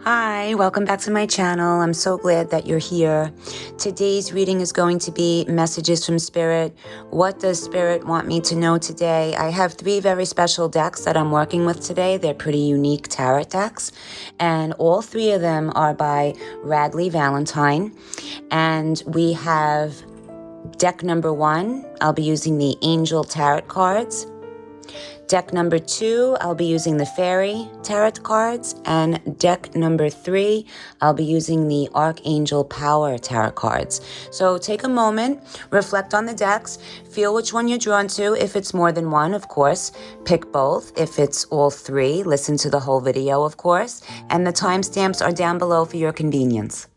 Hi, welcome back to my channel. I'm so glad that you're here. Today's reading is going to be messages from Spirit. What does Spirit want me to know today? I have 3 very special decks that I'm working with today. They're pretty unique tarot decks, and all 3 of them are by Radley Valentine. And we have deck number 1. I'll be using the Angel Tarot cards. Deck number 2, I'll be using the Fairy Tarot cards. And deck number 3, I'll be using the Archangel Power Tarot cards. So take a moment, reflect on the decks, feel which one you're drawn to. If it's more than one, of course, pick both. If it's all 3, listen to the whole video, of course. And the timestamps are down below for your convenience.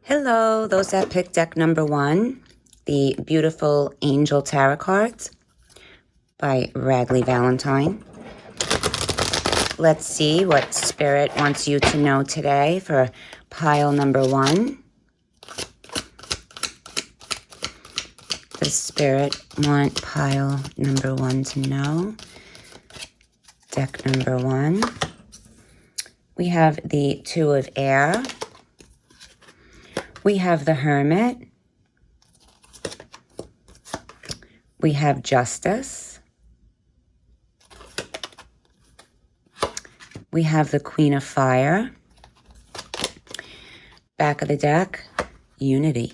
Hello, those that picked deck number 1, the beautiful Angel Tarot cards by Radley Valentine. Let's see what Spirit wants you to know today for pile number 1. Does Spirit want pile number 1 to know? Deck number 1. We have the 2 of Air. We have the Hermit. We have Justice. We have the Queen of Fire. Back of the deck, Unity.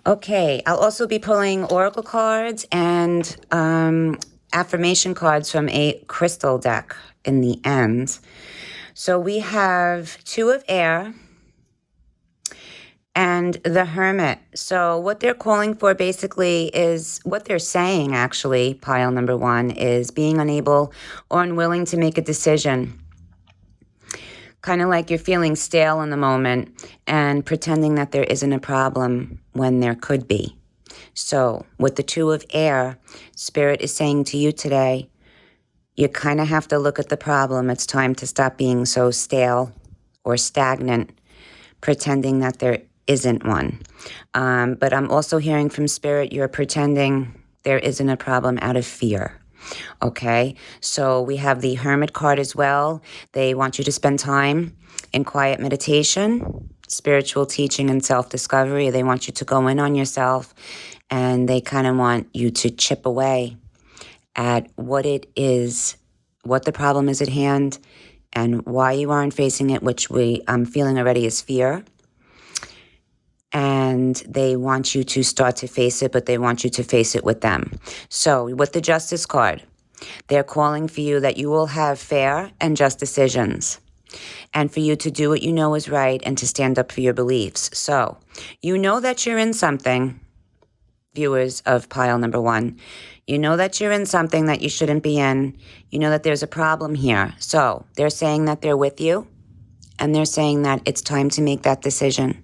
Okay, I'll also be pulling oracle cards and affirmation cards from a crystal deck in the end. So we have 2 of Air and the Hermit. So what they're calling for basically is, what they're saying actually, pile number 1, is being unable or unwilling to make a decision. Kind of like you're feeling stale in the moment and pretending that there isn't a problem when there could be. So with the 2 of Air, Spirit is saying to you today, you kind of have to look at the problem. It's time to stop being so stale or stagnant, pretending that there isn't one. But I'm also hearing from Spirit, you're pretending there isn't a problem out of fear. Okay, so we have the Hermit card as well. They want you to spend time in quiet meditation, spiritual teaching, and self-discovery. They want you to go in on yourself, and they kind of want you to chip away at what it is, what the problem is at hand, and why you aren't facing it, which I'm feeling already is fear. And they want you to start to face it, but they want you to face it with them. So with the Justice card, they're calling for you that you will have fair and just decisions, and for you to do what you know is right and to stand up for your beliefs. So you know that you're in something, viewers of pile number 1. You know that you're in something that you shouldn't be in. You know that there's a problem here. So they're saying that they're with you, and they're saying that it's time to make that decision.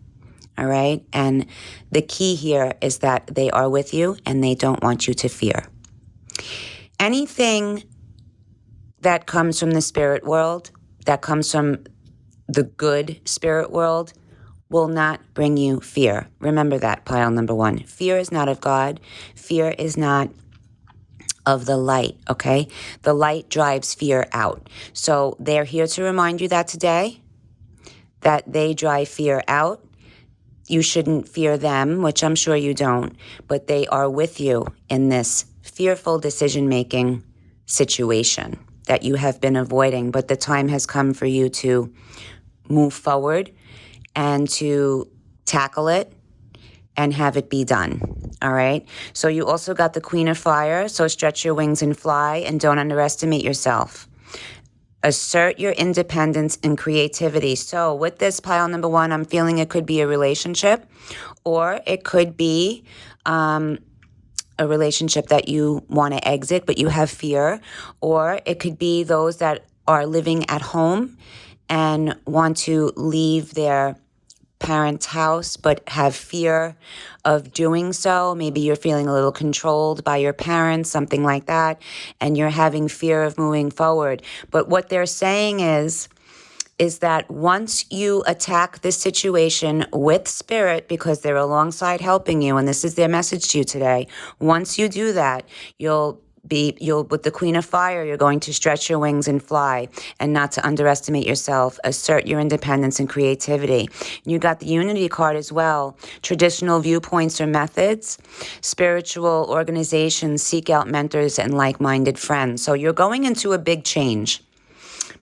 All right? And the key here is that they are with you and they don't want you to fear. Anything that comes from the spirit world, that comes from the good spirit world, will not bring you fear. Remember that, pile number 1. Fear is not of God. Fear is not of the light, okay? The light drives fear out. So they're here to remind you that today, that they drive fear out. You shouldn't fear them, which I'm sure you don't, but they are with you in this fearful decision-making situation that you have been avoiding. But the time has come for you to move forward and to tackle it and have it be done, all right? So you also got the Queen of Fire, so stretch your wings and fly, and don't underestimate yourself. Assert your independence and creativity. So with this pile number 1, I'm feeling it could be a relationship, or it could be a relationship that you want to exit, but you have fear, or it could be those that are living at home and want to leave their parents' house but have fear of doing so. Maybe you're feeling a little controlled by your parents, something like that, and you're having fear of moving forward. But what they're saying is is that once you attack this situation with spirit, because they're alongside helping you, and this is their message to you today, once you do that, you'll with the Queen of Fire, you're going to stretch your wings and fly, and not to underestimate yourself, assert your independence and creativity. You got the Unity card as well. Traditional viewpoints or methods, spiritual organizations seek out mentors and like-minded friends. So you're going into a big change,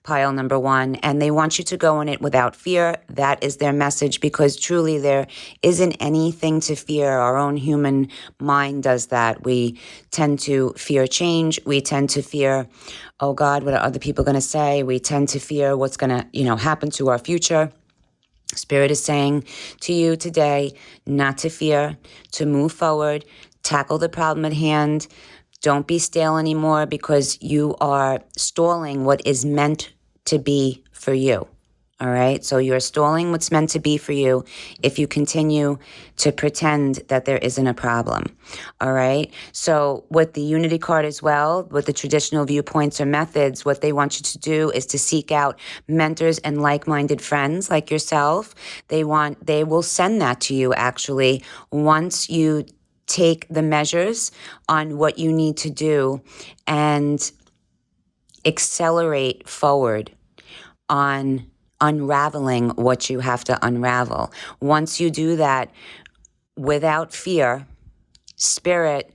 pile number one, and they want you to go in it without fear. That is their message, because truly there isn't anything to fear. Our own human mind does that. We tend to fear change. We tend to fear, oh God, what are other people going to say? We tend to fear what's going to, happen to our future. Spirit is saying to you today not to fear, to move forward, tackle the problem at hand. Don't be stale anymore, because you are stalling what is meant to be for you. All right? So you're stalling what's meant to be for you if you continue to pretend that there isn't a problem. All right? So with the Unity card as well, with the traditional viewpoints or methods, what they want you to do is to seek out mentors and like-minded friends like yourself. They will send that to you, actually, once you take the measures on what you need to do and accelerate forward on unraveling what you have to unravel. Once you do that without fear, Spirit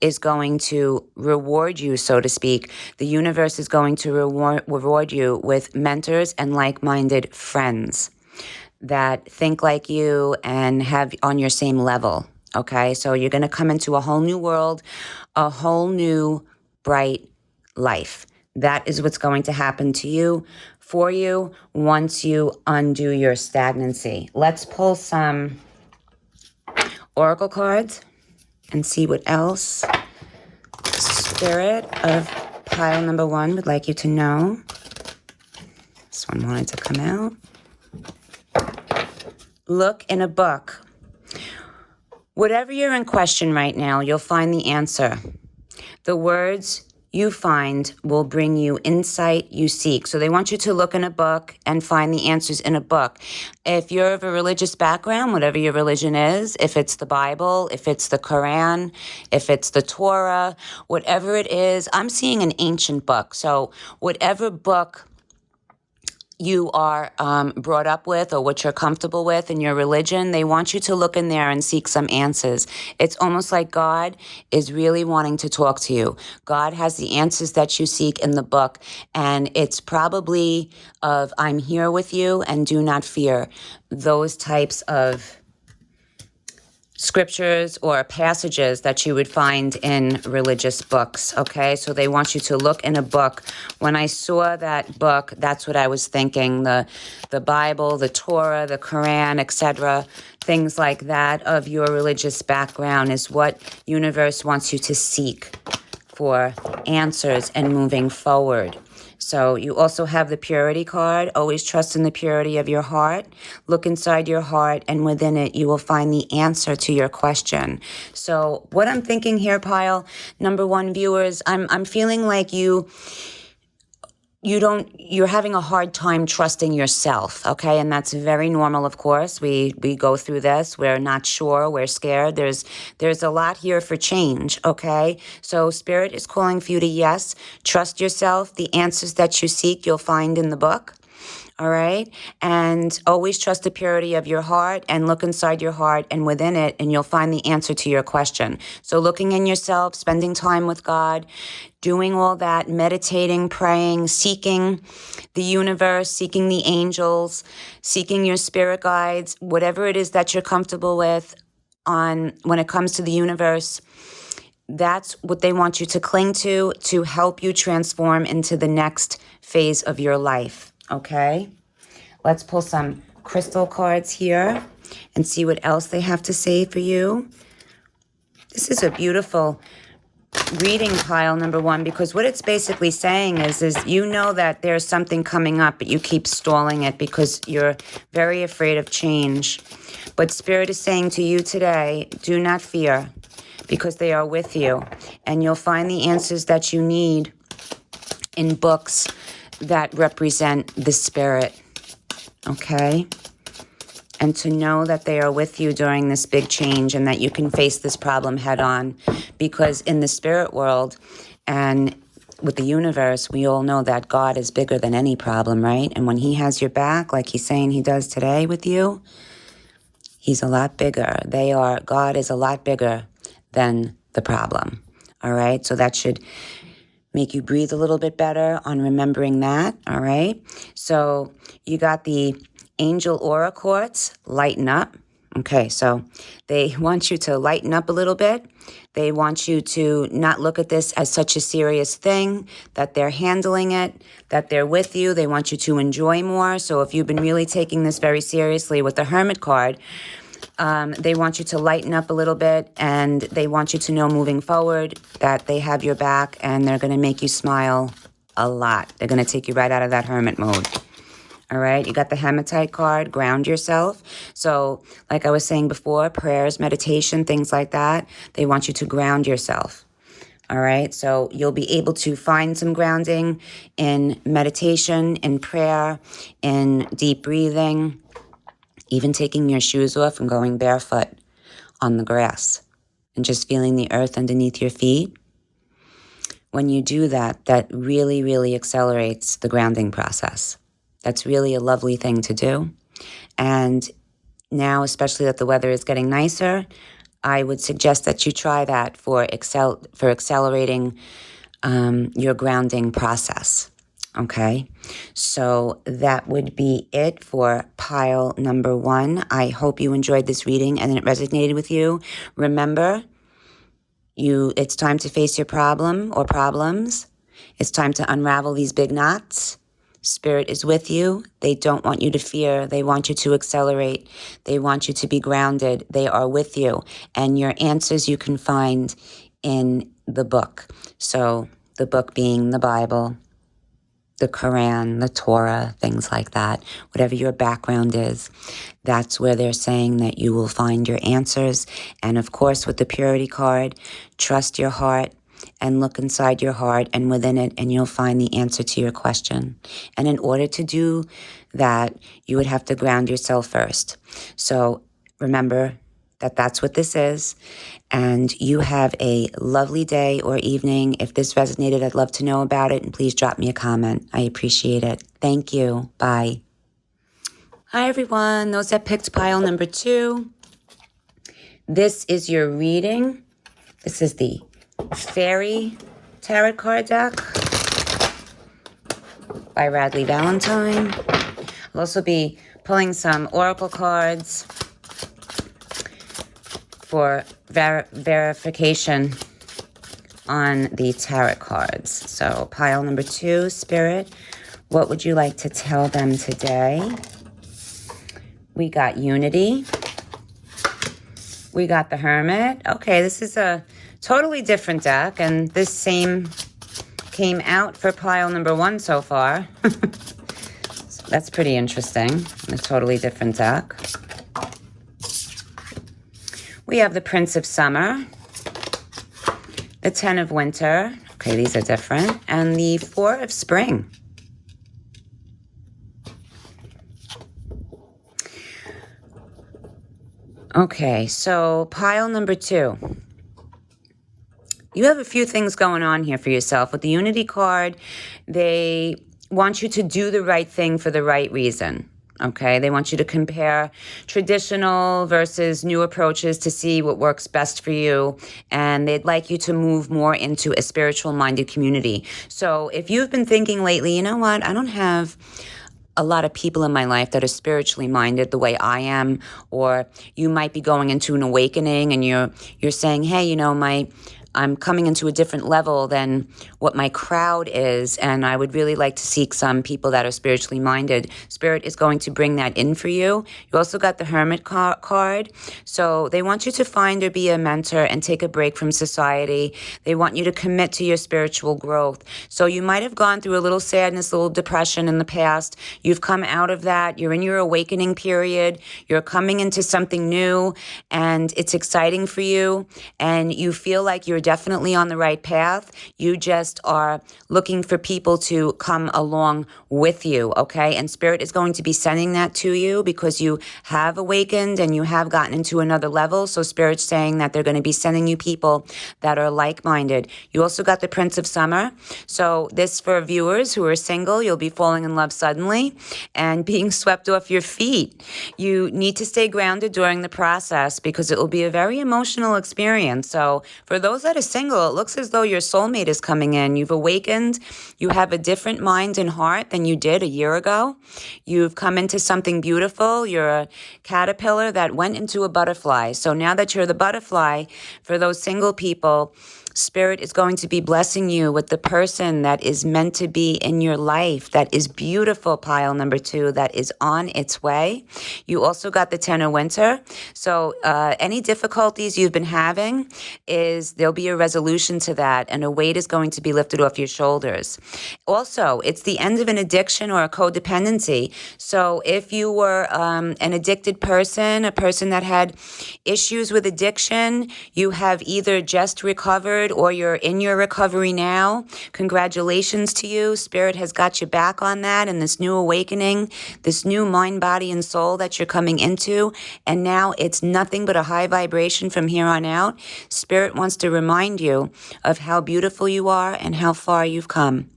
is going to reward you, so to speak. The universe is going to reward you with mentors and like-minded friends that think like you and have on your same level. Okay, so you're going to come into a whole new world, a whole new bright life. That is what's going to happen to you, for you, once you undo your stagnancy. Let's pull some oracle cards and see what else Spirit of pile number one would like you to know. This one wanted to come out. Look in a book. Whatever you're in question right now, you'll find the answer. The words you find will bring you insight you seek. So they want you to look in a book and find the answers in a book. If you're of a religious background, whatever your religion is, if it's the Bible, if it's the Quran, if it's the Torah, whatever it is, I'm seeing an ancient book. So whatever book you are brought up with, or what you're comfortable with in your religion, they want you to look in there and seek some answers. It's almost like God is really wanting to talk to you. God has the answers that you seek in the book, and it's probably of I'm here with you and do not fear. Those types of scriptures or passages that you would find in religious books, okay? So they want you to look in a book. When I saw that book, that's what I was thinking, the Bible, the Torah, the Quran, etc., things like that of your religious background is what universe wants you to seek for answers and moving forward. So you also have the purity card. Always trust in the purity of your heart. Look inside your heart, and within it, you will find the answer to your question. So what I'm thinking here, pile number one, viewers, I'm feeling like you're having a hard time trusting yourself, okay? And that's very normal, of course. We go through this. We're not sure. We're scared. There's a lot here for change, okay? So Spirit is calling for you to, yes, trust yourself. The answers that you seek, you'll find in the book. All right. And always trust the purity of your heart and look inside your heart and within it, and you'll find the answer to your question. So looking in yourself, spending time with God, doing all that, meditating, praying, seeking the universe, seeking the angels, seeking your spirit guides, whatever it is that you're comfortable with when it comes to the universe. That's what they want you to cling to help you transform into the next phase of your life. Okay, let's pull some crystal cards here and see what else they have to say for you. This is a beautiful reading, pile number one, because what it's basically saying is you know that there's something coming up, but you keep stalling it because you're very afraid of change. But Spirit is saying to you today, do not fear, because they are with you, and you'll find the answers that you need in books that represent the Spirit. okay? And to know that they are with you during this big change and that you can face this problem head on. Because in the spirit world and with the universe, we all know that God is bigger than any problem, right? And when he has your back, like he's saying he does today with you, he's a lot bigger. God is a lot bigger than the problem, all right? So that should make you breathe a little bit better on remembering that, all right? So you got the angel aura quartz, lighten up. Okay, so they want you to lighten up a little bit. They want you to not look at this as such a serious thing, that they're handling it, that they're with you. They want you to enjoy more. So if you've been really taking this very seriously with the Hermit card, they want you to lighten up a little bit, and they want you to know moving forward that they have your back and they're going to make you smile a lot. They're going to take you right out of that hermit mode. All right, you got the hematite card, ground yourself. So like I was saying before, prayers, meditation, things like that, they want you to ground yourself. All right, so you'll be able to find some grounding in meditation, in prayer, in deep breathing, even taking your shoes off and going barefoot on the grass and just feeling the earth underneath your feet. When you do that, that really, really accelerates the grounding process. That's really a lovely thing to do. And now, especially that the weather is getting nicer, I would suggest that you try that for accelerating your grounding process. Okay, so that would be it for pile number 1. I hope you enjoyed this reading and it resonated with you. Remember, it's time to face your problem or problems. It's time to unravel these big knots. Spirit is with you. They don't want you to fear. They want you to accelerate. They want you to be grounded. They are with you. And your answers you can find in the book. So the book being the Bible, the Quran, the Torah, things like that. Whatever your background is, that's where they're saying that you will find your answers. And of course, with the purity card, trust your heart and look inside your heart and within it, and you'll find the answer to your question. And in order to do that, you would have to ground yourself first. So remember that that's what this is. And you have a lovely day or evening. If this resonated, I'd love to know about it. And please drop me a comment. I appreciate it. Thank you. Bye. Hi, everyone. Those that picked pile number 2. This is your reading. This is the Fairy Tarot card deck by Radley Valentine. I'll also be pulling some oracle cards for verification on the tarot cards. So pile number 2, Spirit, what would you like to tell them today? We got Unity. We got the Hermit. Okay, this is a totally different deck, and this same came out for pile number 1 so far. So that's pretty interesting. A totally different deck. We have the Prince of Summer, the 10 of Winter. Okay, these are different. And the 4 of Spring. Okay, so pile number 2. You have a few things going on here for yourself. With the Unity card, they want you to do the right thing for the right reason. Okay, they want you to compare traditional versus new approaches to see what works best for you. And they'd like you to move more into a spiritual-minded community. So if you've been thinking lately, you know what, I don't have a lot of people in my life that are spiritually minded the way I am, or you might be going into an awakening and you're saying, hey, you know, I'm coming into a different level than what my crowd is, and I would really like to seek some people that are spiritually minded. Spirit is going to bring that in for you. You also got the Hermit card. So they want you to find or be a mentor and take a break from society. They want you to commit to your spiritual growth. So you might have gone through a little sadness, a little depression in the past. You've come out of that. You're in your awakening period. You're coming into something new, and it's exciting for you, and you feel like you're you're definitely on the right path. You just are looking for people to come along with you, okay? And Spirit is going to be sending that to you because you have awakened and you have gotten into another level. So Spirit's saying that they're going to be sending you people that are like-minded. You also got the Prince of Summer. So this, for viewers who are single, you'll be falling in love suddenly and being swept off your feet. You need to stay grounded during the process because it will be a very emotional experience. So for those that are single, it looks as though your soulmate is coming in. You've awakened. You have a different mind and heart than you did a year ago. You've come into something beautiful. You're a caterpillar that went into a butterfly. So now that you're the butterfly, for those single people, Spirit is going to be blessing you with the person that is meant to be in your life, that is beautiful, pile number 2, that is on its way. You also got the Ten of Winter. So any difficulties you've been having, there'll be a resolution to that, and a weight is going to be lifted off your shoulders. Also, it's the end of an addiction or a codependency. So if you were an addicted person, a person that had issues with addiction, you have either just recovered or you're in your recovery now. Congratulations to you. Spirit has got you back on that and this new awakening, this new mind, body, and soul that you're coming into. And now it's nothing but a high vibration from here on out. Spirit wants to remind you of how beautiful you are and how far you've come.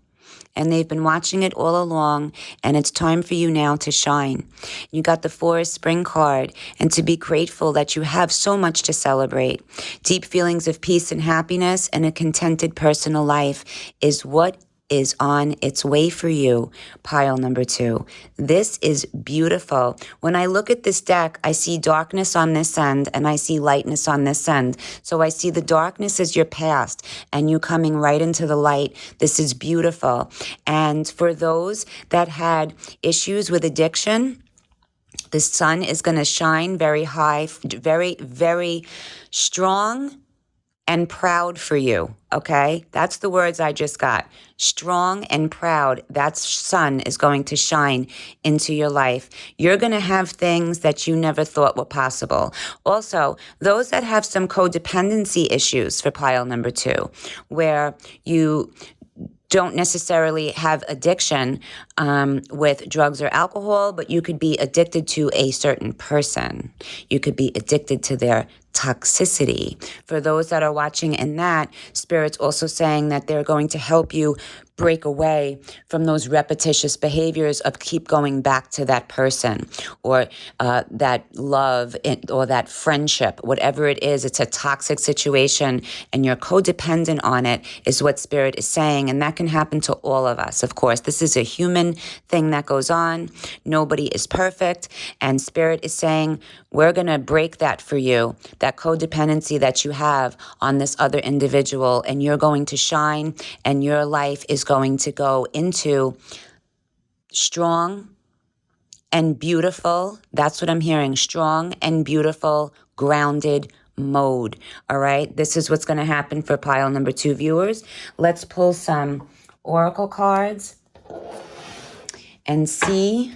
And they've been watching it all along, and it's time for you now to shine. You got the Forest Spring card, and to be grateful that you have so much to celebrate. Deep feelings of peace and happiness and a contented personal life is what is on its way for you, pile number 2. This is beautiful. When I look at this deck, I see darkness on this end and I see lightness on this end. So I see the darkness as your past and you coming right into the light. This is beautiful. And for those that had issues with addiction, the sun is going to shine very high, very, very strong and proud for you, okay? That's the words I just got. Strong and proud. That sun is going to shine into your life. You're going to have things that you never thought were possible. Also, those that have some codependency issues for pile number 2, where you don't necessarily have addiction with drugs or alcohol, but you could be addicted to a certain person. You could be addicted to their toxicity. For those that are watching in that, Spirit's also saying that they're going to help you break away from those repetitious behaviors of keep going back to that person or that love or that friendship, whatever it is. It's a toxic situation and you're codependent on it is what Spirit is saying. And that can happen to all of us. Of course, this is a human thing that goes on. Nobody is perfect. And Spirit is saying, we're going to break that for you, that codependency that you have on this other individual, and you're going to shine and your life is going to go into strong and beautiful. That's what I'm hearing. Strong and beautiful, grounded mode. All right. This is what's going to happen for pile number 2 viewers. Let's pull some oracle cards and see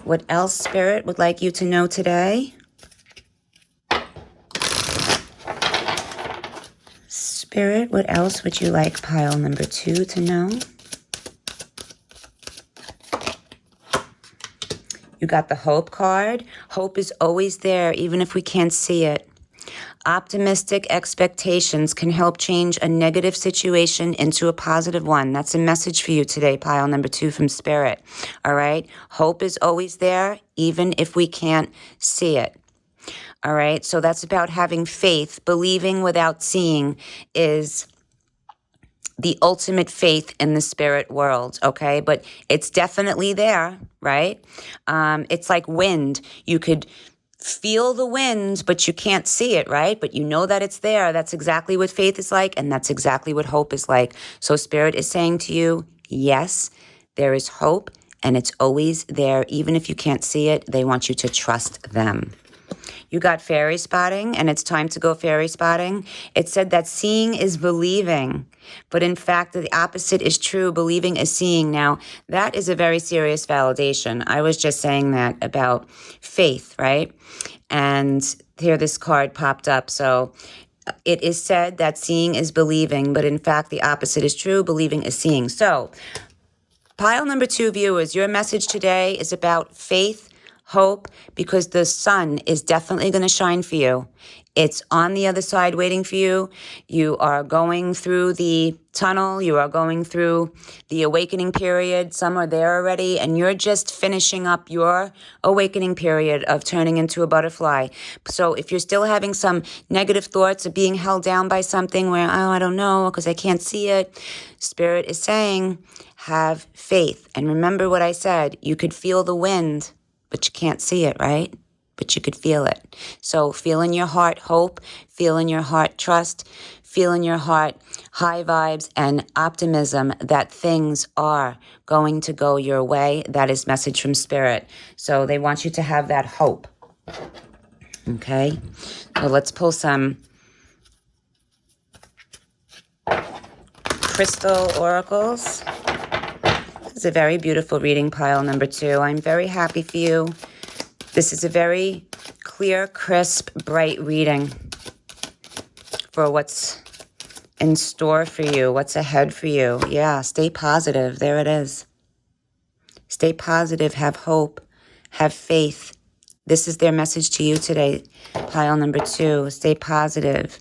what else Spirit would like you to know today. Spirit, what else would you like pile number 2 to know? You got the Hope card. Hope is always there, even if we can't see it. Optimistic expectations can help change a negative situation into a positive one. That's a message for you today, pile number 2 from Spirit. All right? Hope is always there, even if we can't see it. All right? So that's about having faith. Believing without seeing is the ultimate faith in the spirit world, okay? But it's definitely there, right? It's like wind. You could feel the wind, but you can't see it, right? But you know that it's there. That's exactly what faith is like, and that's exactly what hope is like. So Spirit is saying to you, yes, there is hope, and it's always there. Even if you can't see it, they want you to trust them. You got fairy spotting, and it's time to go fairy spotting. It said that seeing is believing, but in fact, the opposite is true. Believing is seeing. Now, that is a very serious validation. I was just saying that about faith, right? And here this card popped up. So It is said that seeing is believing, but in fact, the opposite is true. Believing is seeing. So, pile number 2, viewers, your message today is about faith, hope, because the sun is definitely going to shine for you. It's on the other side waiting for you. You are going through the tunnel. You are going through the awakening period. Some are there already, and you're just finishing up your awakening period of turning into a butterfly. So if you're still having some negative thoughts of being held down by something where, oh, I don't know, because I can't see it, Spirit is saying, have faith. And remember what I said, you could feel the wind, but you can't see it, right? But you could feel it. So feel in your heart hope, feel in your heart trust, feel in your heart high vibes and optimism that things are going to go your way. That is message from Spirit. So they want you to have that hope. Okay? So let's pull some crystal oracles. This is a very beautiful reading, pile number 2. I'm very happy for you. This is a very clear, crisp, bright reading for what's in store for you, what's ahead for you. Yeah, stay positive. There it is. Stay positive, have hope, have faith. This is their message to you today, pile number 2. Stay positive,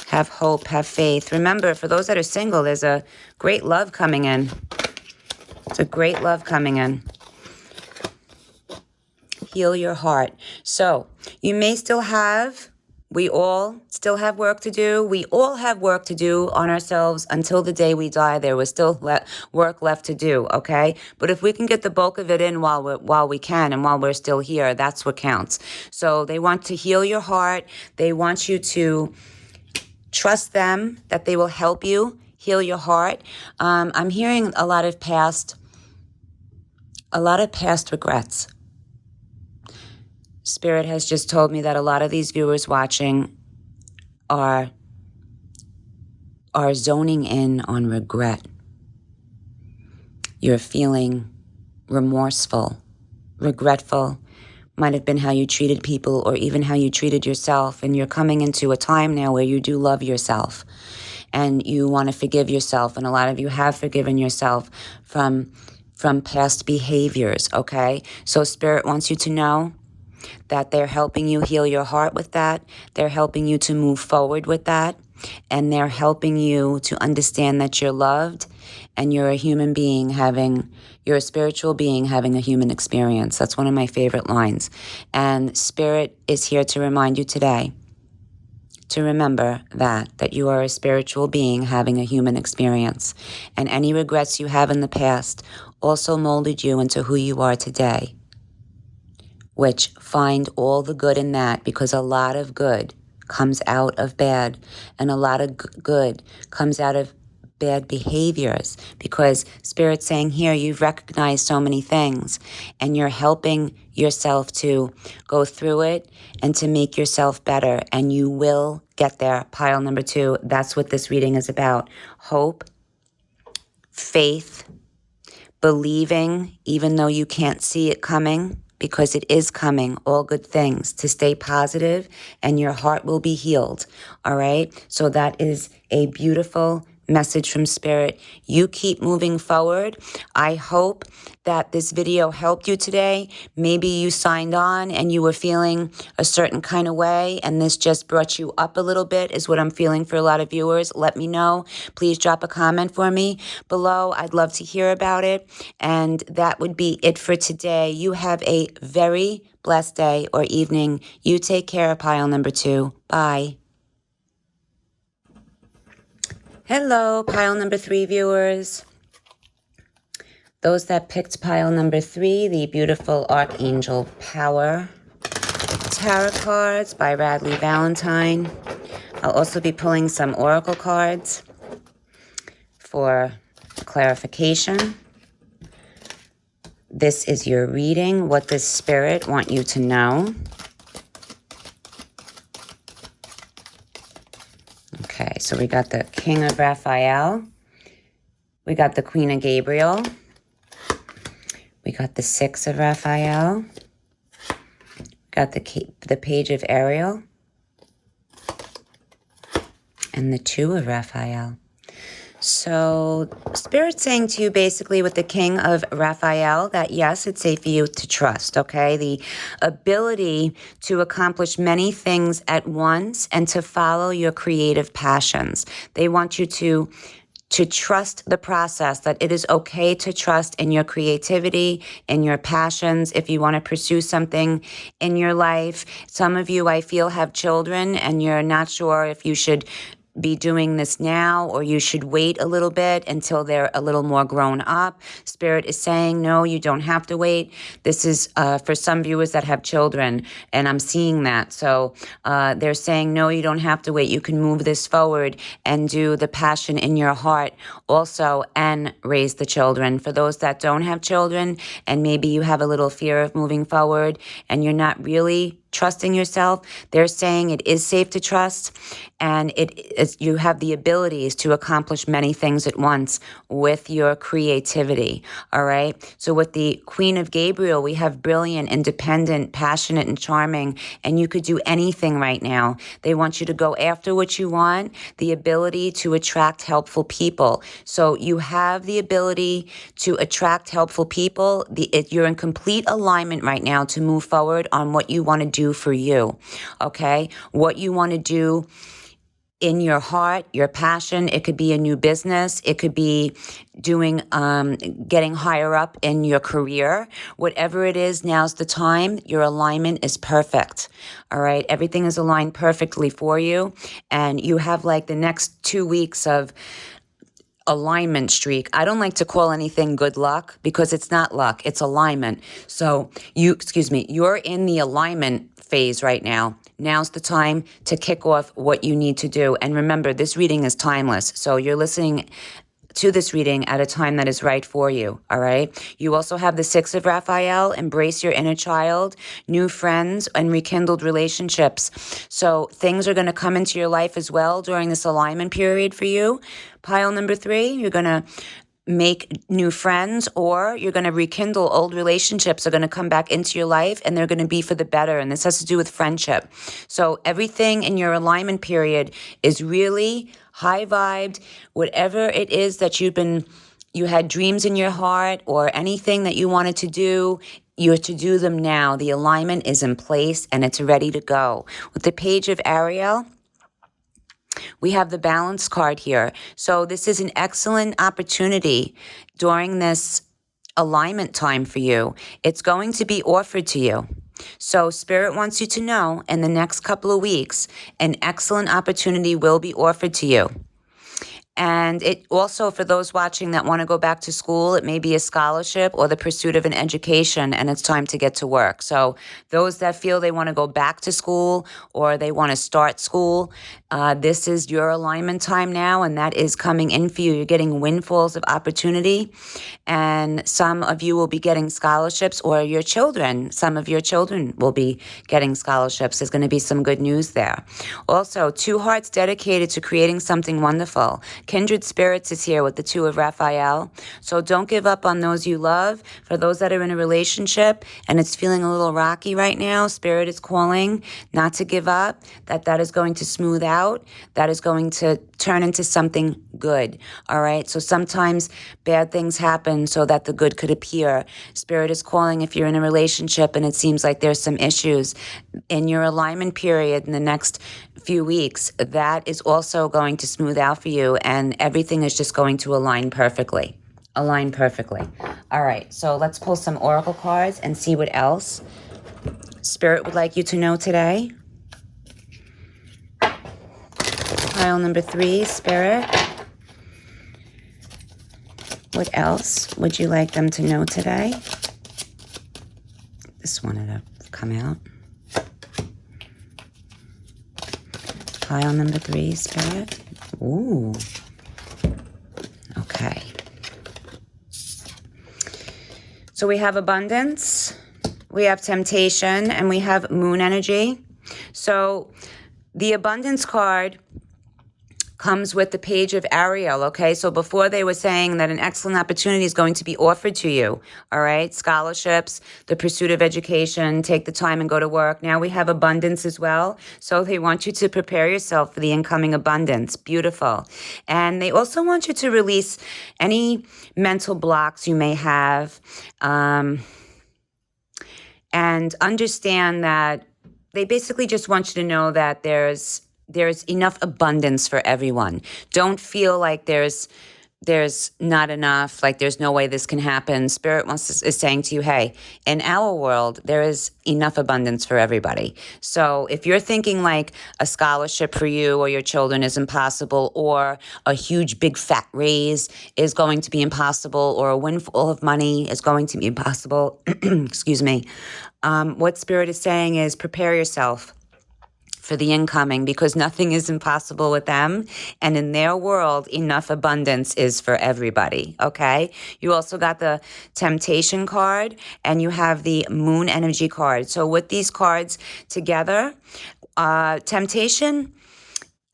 have hope, have faith. Remember, for those that are single, there's a great love coming in. It's a great love coming in. Heal your heart. So you may still have, we all still have work to do. We all have work to do on ourselves until the day we die. There was still work left to do, okay? But if we can get the bulk of it in while we can and while we're still here, that's what counts. So they want to heal your heart. They want you to trust them, that they will help you heal your heart. I'm hearing a lot of past regrets. Spirit has just told me that a lot of these viewers watching are zoning in on regret. You're feeling remorseful, regretful. Might have been how you treated people or even how you treated yourself. And you're coming into a time now where you do love yourself and you want to forgive yourself. And a lot of you have forgiven yourself from past behaviors, okay? So Spirit wants you to know that they're helping you heal your heart with that. They're helping you to move forward with that. And they're helping you to understand that you're loved and you're a human being you're a spiritual being having a human experience. That's one of my favorite lines. And Spirit is here to remind you today to remember that you are a spiritual being having a human experience. And any regrets you have in the past also molded you into who you are today. Which find all the good in that, because a lot of good comes out of bad, and a lot of good comes out of bad behaviors, because Spirit's saying here, you've recognized so many things and you're helping yourself to go through it and to make yourself better, and you will get there. Pile number 2, that's what this reading is about. Hope, faith, believing, even though you can't see it coming, because it is coming, all good things, to stay positive and your heart will be healed, all right? So that is a beautiful message from Spirit. You keep moving forward. I hope that this video helped you today. Maybe you signed on and you were feeling a certain kind of way and this just brought you up a little bit is what I'm feeling for a lot of viewers. Let me know. Please drop a comment for me below. I'd love to hear about it. And that would be it for today. You have a very blessed day or evening. You take care, pile number 2. Bye. Hello, pile number 3 viewers. Those that picked pile number 3, the beautiful Archangel Power Tarot cards by Radley Valentine. I'll also be pulling some Oracle cards for clarification. This is your reading. What does Spirit want you to know? Okay, so we got the King of Raphael. We got the Queen of Gabriel. We got the 6 of Raphael. Got the Page of Ariel. and the 2 of Raphael. So Spirit's saying to you basically with the King of Raphael that yes, it's safe for you to trust, okay? The ability to accomplish many things at once and to follow your creative passions. They want you to trust the process, that it is okay to trust in your creativity, in your passions, if you want to pursue something in your life. Some of you, I feel, have children and you're not sure if you should be doing this now or you should wait a little bit until they're a little more grown up. Spirit is saying, no, you don't have to wait. This is for some viewers that have children, and I'm seeing that. So they're saying, no, you don't have to wait. You can move this forward and do the passion in your heart also and raise the children. For those that don't have children and maybe you have a little fear of moving forward and you're not really trusting yourself, they're saying it is safe to trust, and you have the abilities to accomplish many things at once with your creativity, all right? So with the Queen of Gabriel, we have brilliant, independent, passionate, and charming, and you could do anything right now. They want you to go after what you want, the ability to attract helpful people. So you have the ability to attract helpful people. You're in complete alignment right now to move forward on what you want to do for you, okay? What you want to do in your heart, your passion. It could be a new business. It could be doing, getting higher up in your career. Whatever it is, now's the time. Your alignment is perfect, all right? Everything is aligned perfectly for you, and you have like the next 2 weeks of alignment streak. I don't like to call anything good luck because it's not luck, it's alignment. So you're in the alignment phase right now. Now's the time to kick off what you need to do. And remember, this reading is timeless. So you're listening to this reading at a time that is right for you, all right? You also have the 6 of Raphael, embrace your inner child, new friends, and rekindled relationships. So things are going to come into your life as well during this alignment period for you. Pile number 3, you're going to make new friends, or you're going to rekindle old relationships are going to come back into your life, and they're going to be for the better. And this has to do with friendship. So everything in your alignment period is really high vibed. Whatever it is that you had dreams in your heart or anything that you wanted to do, you're to do them now. The alignment is in place and it's ready to go. With the Page of Ariel, we have the balance card here. So this is an excellent opportunity during this alignment time for you. It's going to be offered to you. So Spirit wants you to know in the next couple of weeks, an excellent opportunity will be offered to you. And it also, for those watching that want to go back to school, it may be a scholarship or the pursuit of an education, and it's time to get to work. So those that feel they want to go back to school or they want to start school, this is your alignment time now, and that is coming in for you. You're getting windfalls of opportunity, and some of you will be getting scholarships, or some of your children will be getting scholarships. There's going to be some good news there. Also, 2 hearts dedicated to creating something wonderful. Kindred spirits is here with the 2 of Raphael. So don't give up on those you love. For those that are in a relationship and it's feeling a little rocky right now, Spirit is calling not to give up, that is going to smooth out, that is going to turn into something good, all right? So sometimes bad things happen so that the good could appear. Spirit is calling if you're in a relationship and it seems like there's some issues in your alignment period in the next few weeks, that is also going to smooth out for you, and everything is just going to align perfectly. Align perfectly. All right, so let's pull some oracle cards and see what else Spirit would like you to know today. Pile number 3, Spirit. What else would you like them to know today? This wanted to come out. Pile number 3, Spirit. Ooh. Okay. So we have abundance, we have temptation, and we have moon energy. So the abundance card comes with the page of Ariel, okay? So before they were saying that an excellent opportunity is going to be offered to you, all right? Scholarships, the pursuit of education, take the time and go to work. Now we have abundance as well. So they want you to prepare yourself for the incoming abundance. Beautiful. And they also want you to release any mental blocks you may have, and understand that they basically just want you to know that there's enough abundance for everyone. Don't feel like there's not enough, like there's no way this can happen. Spirit is saying to you, hey, in our world, there is enough abundance for everybody. So if you're thinking like a scholarship for you or your children is impossible, or a huge big fat raise is going to be impossible, or a windfall of money is going to be impossible, excuse me, what Spirit is saying is prepare yourself for the incoming, because nothing is impossible with them. And in their world, enough abundance is for everybody, okay? You also got the temptation card and you have the moon energy card. So with these cards together, temptation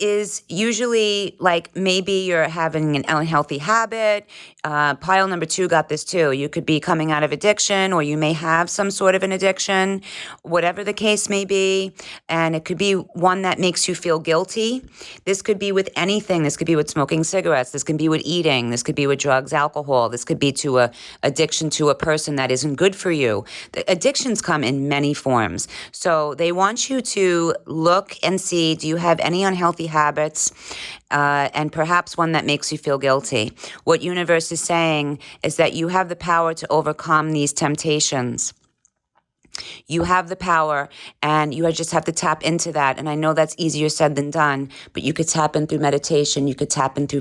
is usually like maybe you're having an unhealthy habit. Pile number 2 got this too. You could be coming out of addiction, or you may have some sort of an addiction, whatever the case may be. And it could be one that makes you feel guilty. This could be with anything. This could be with smoking cigarettes. This could be with eating. This could be with drugs, alcohol. This could be to a addiction to a person that isn't good for you. The addictions come in many forms. So they want you to look and see, do you have any unhealthy habits, and perhaps one that makes you feel guilty. What universe is saying is that you have the power to overcome these temptations. You have the power, and you just have to tap into that. And I know that's easier said than done, but you could tap in through meditation. You could tap in through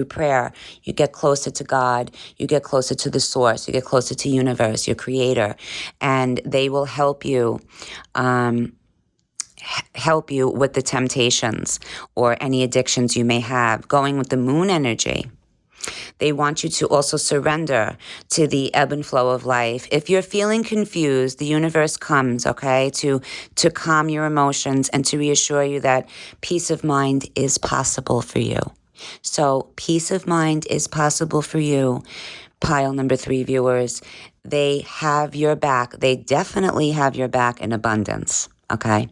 prayer. You get closer to God. You get closer to the source. You get closer to universe, your creator, and they will help you with the temptations or any addictions you may have. Going with the moon energy, they want you to also surrender to the ebb and flow of life. If you're feeling confused, the universe comes, okay, to calm your emotions and to reassure you that peace of mind is possible for you. So peace of mind is possible for you. Pile number 3 viewers, they have your back. They definitely have your back in abundance. Okay,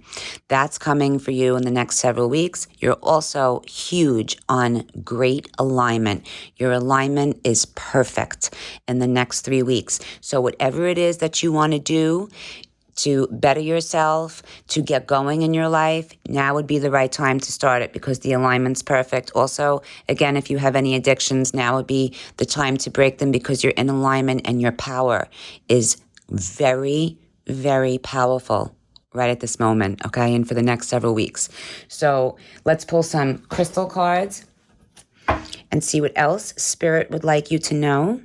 that's coming for you in the next several weeks. You're also huge on great alignment. Your alignment is perfect in the next 3 weeks. So whatever it is that you want to do to better yourself, to get going in your life, now would be the right time to start it, because the alignment's perfect. Also, again, if you have any addictions, now would be the time to break them, because you're in alignment and your power is very, very powerful right at this moment, okay, and for the next several weeks. So let's pull some crystal cards and see what else Spirit would like you to know.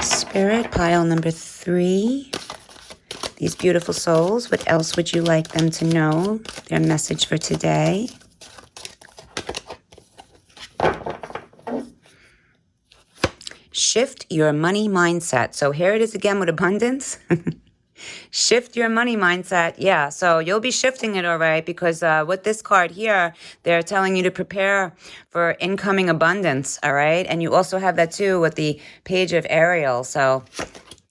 Spirit, pile number 3. These beautiful souls, what else would you like them to know? Their message for today. Shift your money mindset. So here it is again with abundance. Shift your money mindset. Yeah, so you'll be shifting it, all right, because with this card here, they're telling you to prepare for incoming abundance, all right? And you also have that too with the page of Ariel. So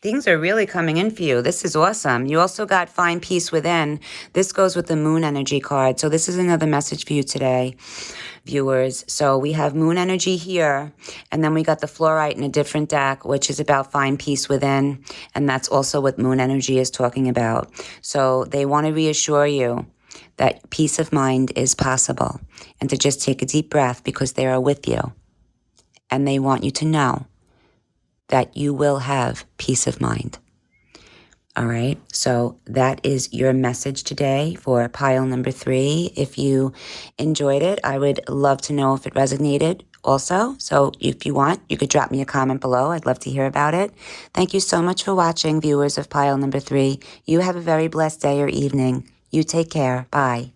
things are really coming in for you. This is awesome. You also got find peace within. This goes with the moon energy card. So this is another message for you today, viewers. So we have moon energy here, and then we got the fluorite in a different deck, which is about find peace within. And that's also what moon energy is talking about. So they want to reassure you that peace of mind is possible, and to just take a deep breath, because they are with you. And they want you to know that you will have peace of mind. All right, so that is your message today for pile number 3. If you enjoyed it, I would love to know if it resonated also. So if you want, you could drop me a comment below. I'd love to hear about it. Thank you so much for watching, viewers of pile number 3. You have a very blessed day or evening. You take care. Bye.